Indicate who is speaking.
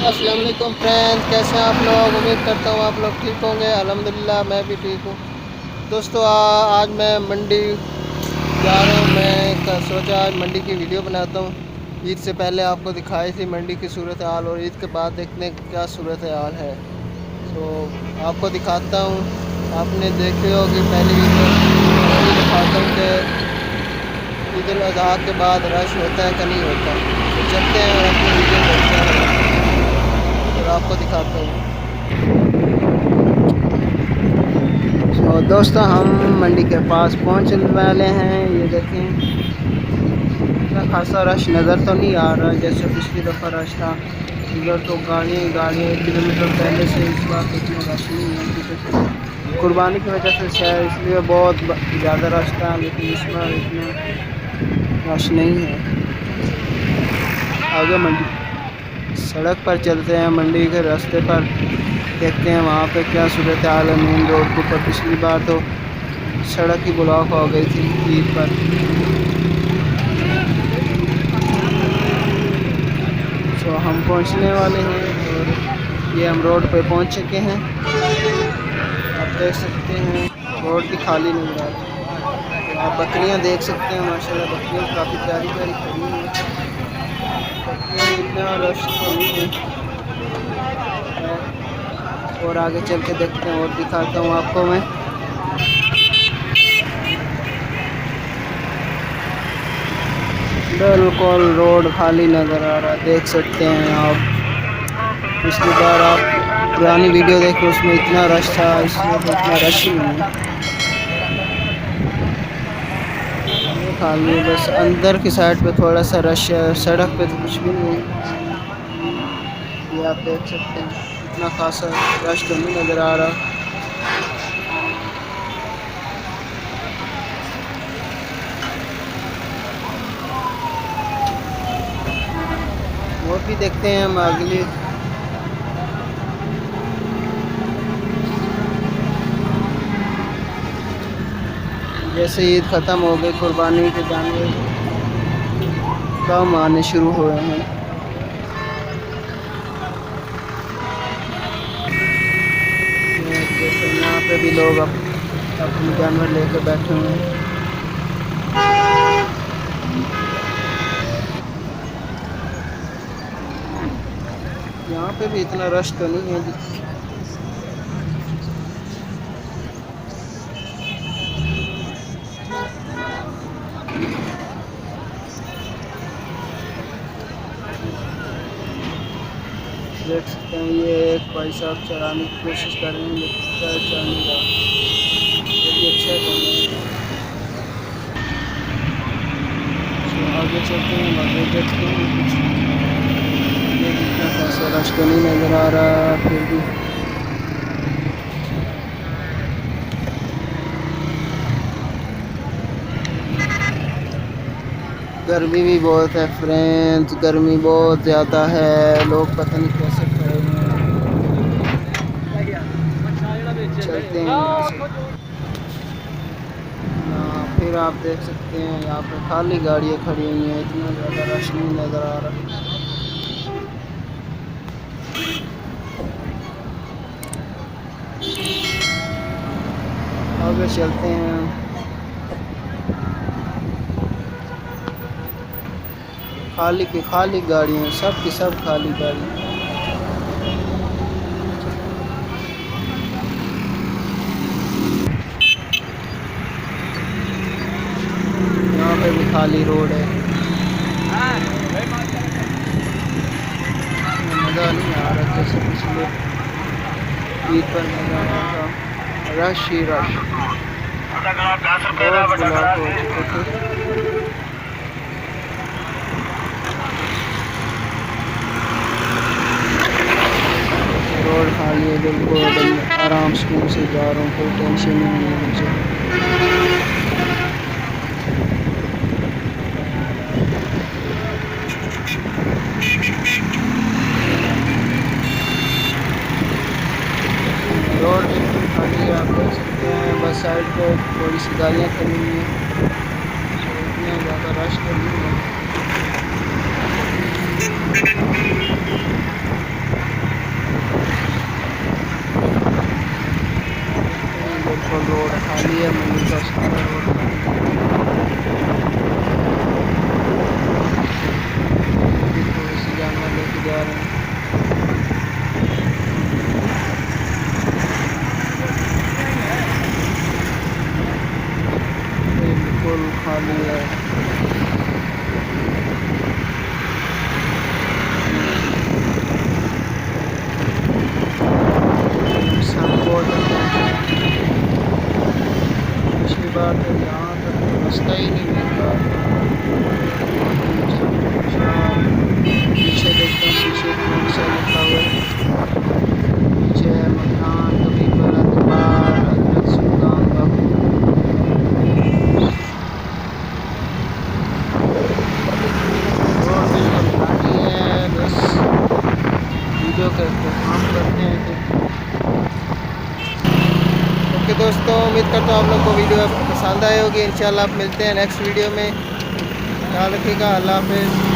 Speaker 1: अस्सलाम वालेकुम फ्रेंड्स, कैसे हैं आप लोग। उम्मीद करता हूँ आप लोग ठीक होंगे। अल्हम्दुलिल्लाह मैं भी ठीक हूँ। दोस्तों आज मैं मंडी जा रहा हूँ। मैं सोचा आज मंडी की वीडियो बनाता हूँ। ईद से पहले आपको दिखाई थी मंडी की सूरत हाल, और ईद के बाद देखने क्या सूरत हाल है। तो आपको दिखाता हूँ। आपने देखी होगी पहली वीडियो, मैं भी दिखाता हूँ कि ईद उल अज़हा के बाद रश होता है कि नहीं होता। तो चलते हैं और अपनी वीडियो देखते हैं और आपको दिखाता हूँ। तो दोस्तों हम मंडी के पास पहुंचने वाले हैं। ये देखें, इतना खासा रश नज़र तो नहीं आ रहा जैसे पिछली दफ़ा रश था। इधर तो गाड़ियाँ 1 किलोमीटर पहले से इस बार तो इतना रश नहीं है, क्योंकि कुर्बानी की वजह से शायद इसलिए बहुत ज़्यादा रश था, लेकिन इस बार इतना रश नहीं है। आगे मंडी सड़क पर चलते हैं, मंडी के रास्ते पर देखते हैं वहाँ पे क्या सूरत हाल है। मेन रोड के ऊपर पिछली बार तो सड़क ही ब्लॉक हो गई थी ईद पर। तो हम पहुँचने वाले हैं और ये हम रोड पे पहुँच चुके हैं। आप देख सकते हैं रोड भी खाली नज़र आ रही है। आप बकरियाँ देख सकते हैं, माशाल्लाह बकरियाँ काफ़ी प्यारी प्यारी खड़ी हैं। बकरियाँ इतना रश तो नहीं है, और आगे चल के देखते हैं और दिखाता हूँ आपको मैं। बिल्कुल रोड खाली नज़र आ रहा है, देख सकते हैं आप। पिछली बार आप पुरानी वीडियो देखें, उसमें इतना रश था, इसमें तो इतना रश ही नहीं है। ये खाली है, बस अंदर की साइड पे थोड़ा सा रश है, सड़क पे तो कुछ भी नहीं है। ये आप देख सकते हैं इतना खासा रश तो नहीं नज़र आ रहा। और भी देखते हैं हम अगली। जैसे ईद ख़त्म हो गई, कुर्बानी के जानवर कम आने शुरू हुए हैं। जैसे यहाँ पे भी लोग अपने जानवर लेकर बैठे हुए हैं। यहाँ पे भी इतना रश तो नहीं है। देख सकते हैं ये एक भाई साहब चलाने की कोशिश कर रहे हैं, लेकिन चल नहीं रहा। ये भी अच्छा है। तो आगे चलते हैं, आगे देखते हैं कुछ। ये भी इतना खासा रश तो नहीं नज़र आ रहा, फिर भी गर्मी भी बहुत है फ्रेंड्स, गर्मी बहुत ज़्यादा है। लोग पता नहीं कैसे खड़े हैं। चलते हैं यहाँ से। फिर आप देख सकते हैं यहाँ पे खाली गाड़ियाँ खड़ी हुई हैं, इतना ज़्यादा रश नहीं नज़र आ रहा। आगे चलते हैं। खाली की खाली गाड़ियाँ, सब की सब खाली गाड़ी। यहाँ पे भी खाली रोड है। मज़ा नहीं आ रहा जैसे पिछले ईद पर मज़ा आ रहा था। रश ही रश, बहुत ब्लॉक हो चुके थे। रोड खाली है, बिल्कुल आराम सुकून से जा रहा हूँ, कोई टेंशन नहीं है मुझे। रोड बिल्कुल खाली है, आप देख सकते हैं। बस साइड पे थोड़ी सी गाड़ियाँ खड़ी हुई हैं, तो इतना ज़्यादा रश तो नहीं है। सारा रोड खाली है। देखो इसी जानवर लेके जा रहे हैं। बिल्कुल खाली है। पिछली बार तो यहाँ तक तो रास्ता ही नहीं मिल रहा था। पीछे देखते हैं, पीछे कौन सा लिखा हुआ है। पीछे है मकान कभी बड़ा दरबार हजरत सुल्तान बाबू। रोड बिल्कुल खाली है। बस वीडियो करके काम करते हैं फिर। ओके दोस्तों, उम्मीद करता हूँ आप लोग को वीडियो पसंद आई होगी। इंशाल्लाह आप मिलते हैं नेक्स्ट वीडियो में। ख्याल रखिएगा। अल्लाह हाफ़िज़।